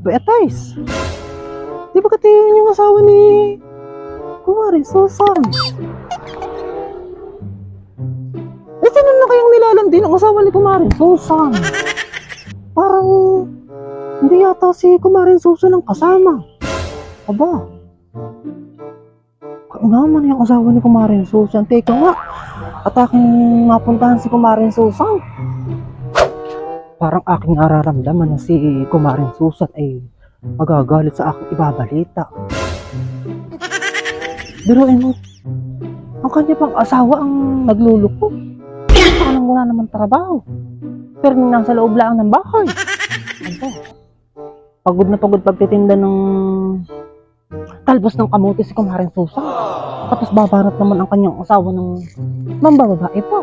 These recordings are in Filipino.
Beatrice, di ba kati yun yung asawa ni Kumari Susan? Eh, sino na kayang nilalandi ng asawa ni Kumari Susan? Parang hindi yata si Kumari Susan ang kasama. Aba, naman yung asawa ni Kumari Susan. Teka nga, at aking mapuntahan si Kumari Susan. Parang aking nararamdaman na si Kumari Susan ay magagalit sa aking ibabalita. Biruin mo, ang kanya pang asawa ang nagluluko. Parang wala naman trabaho. Pero nasa loob lang ng bahay. Aba, pagod na pagod pagtitinda ng talbos ng kamuti si Kumari Susan. Tapos babanat naman ang kanyang asawa ng babae pa.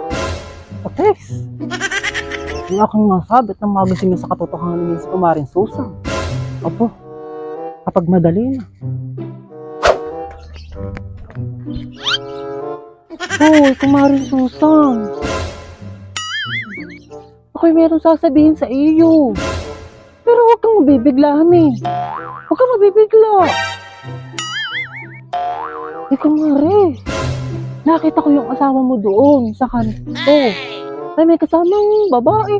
Otes, yung aking nasabit na magising sa katotohanan niya si Kumari Susan. Apo, kapag madali na. Hoy, Kumari Susan. Ako'y meron sasabihin sa iyo. Pero huwag kang mabibigla, Hami. Huwag kang mabibigla. Kumari, nakita ko yung asawa mo doon sa kanto. Ay, may kasamang babae.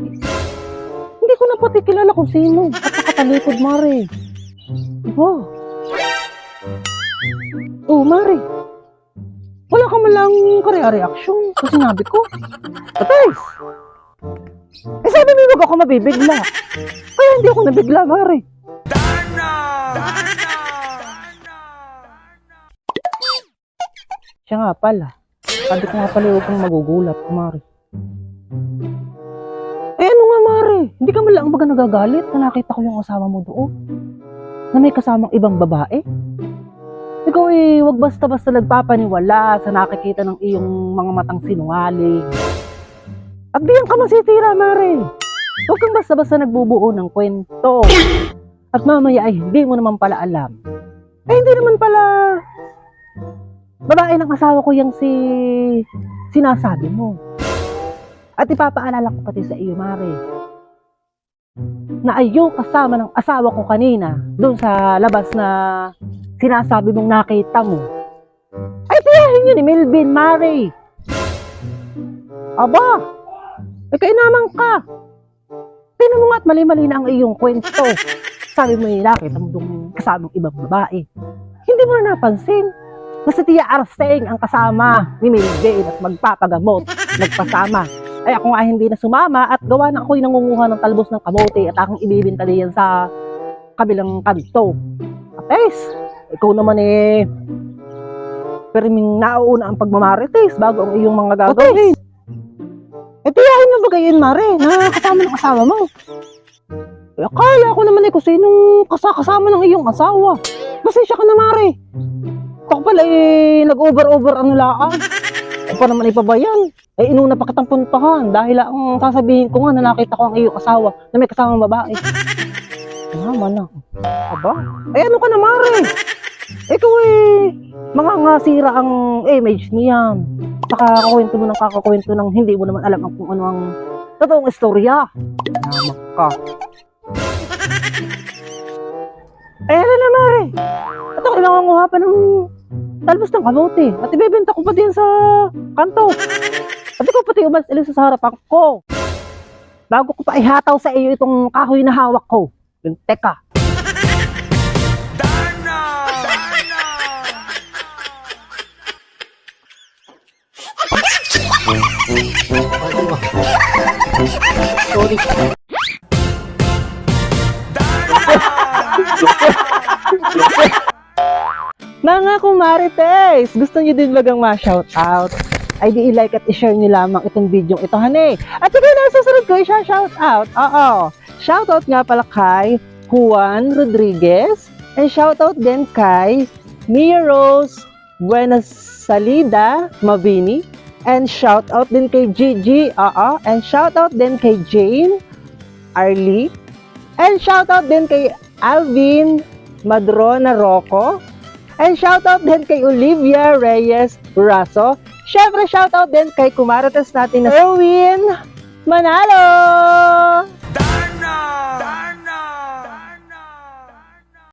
Hindi ko na pati kilala kung sino. At nakatalikod, Mari. Diba? Oh, Mari. Wala ka malang kare-reaksyon sa sinabi ko. Atais! Eh, sabi mo wag ako mabibigla. Kaya hindi ako nabigla, Mari. Siya nga pala. Sabi ko nga pala huwag kang magugulat, Mari. Eh, ano nga, Mari? Hindi ka malang baga nagagalit na nakita ko yung asawa mo doon? Na may kasamang ibang babae? Ikaw eh, wag basta-basta nagpapaniwala sa nakikita ng iyong mga matang sinungaling. At diyan ka masitira, Mari. Huwag kang basta-basta nagbubuo ng kwento. At mamaya ay hindi mo naman pala alam. Eh, hindi naman pala babae ng asawa ko yung sinasabi mo. At ipapaalala ko pati sa iyo, Mari, na ayong kasama ng asawa ko kanina doon sa labas na sinasabi mong nakita mo ay tiyahin yun ni Melvin, Mari. Aba, kainaman ka. Tingnan mo nga at mali-mali na ang iyong kwento. Sabi mo yung nakita mo doon kasamang ibang babae. Hindi mo na napansin na si Tia Arseng ang kasama ni Melvin at magpapagamot, nagpasama. Ay ako nga hindi na sumama at gawa na ako'y nangunguha ng talbos ng kamote at akong ibibinta diyan sa kabilang kanto. Ates, ikaw naman eh, perming nauuna ang pagmamarites bago ang iyong mga gagawin. Eh, tiyahin mo ba gayon, Mare, na kasama ng asawa mo? Eh, akala ko naman eh kung sinong kasama ng iyong asawa. Pasensya ka na, Mare. Ako pala eh, nag-over ano lang. Ako pa naman ipabayan. Eh, inuna pa kitang puntahan dahil ang sasabihin ko nga na nakita ko ang iyong asawa na may kasamang babae. Naman na. Aba? Eh, ano ka na, Mare? Ikaw eh, mga ngasira ang image niyan. Saka kakakwento ng hindi mo naman alam kung ano ang totoong istorya. Naman ka. Eh, ano na, Mare? At ako nanganguha pa ng talbos ng kamote. At ibebenta ko pa din sa kanto. At ikaw pati umalis sa harapan ko. Bago ko pa ihataw sa iyo itong kahoy na hawak ko. Yung teka. Sorry. Mga kumarites, gusto niyo din bagang ma-shoutout? Ay di i-like at i-share niyo lamang itong video ito, hane. At sige na, susunod ko i-shoutout. Oo. Shoutout nga pala kay Juan Rodriguez. And shoutout din kay Mia Rose Buenas Salida Mavini. And shoutout din kay Gigi. And shoutout din kay Jane Arlie. And shoutout din kay Alvin Madrona Rocco. And shoutout din kay Olivia Reyes Raso. Syempre shoutout din kay kumarites natin na Erwin Manalo!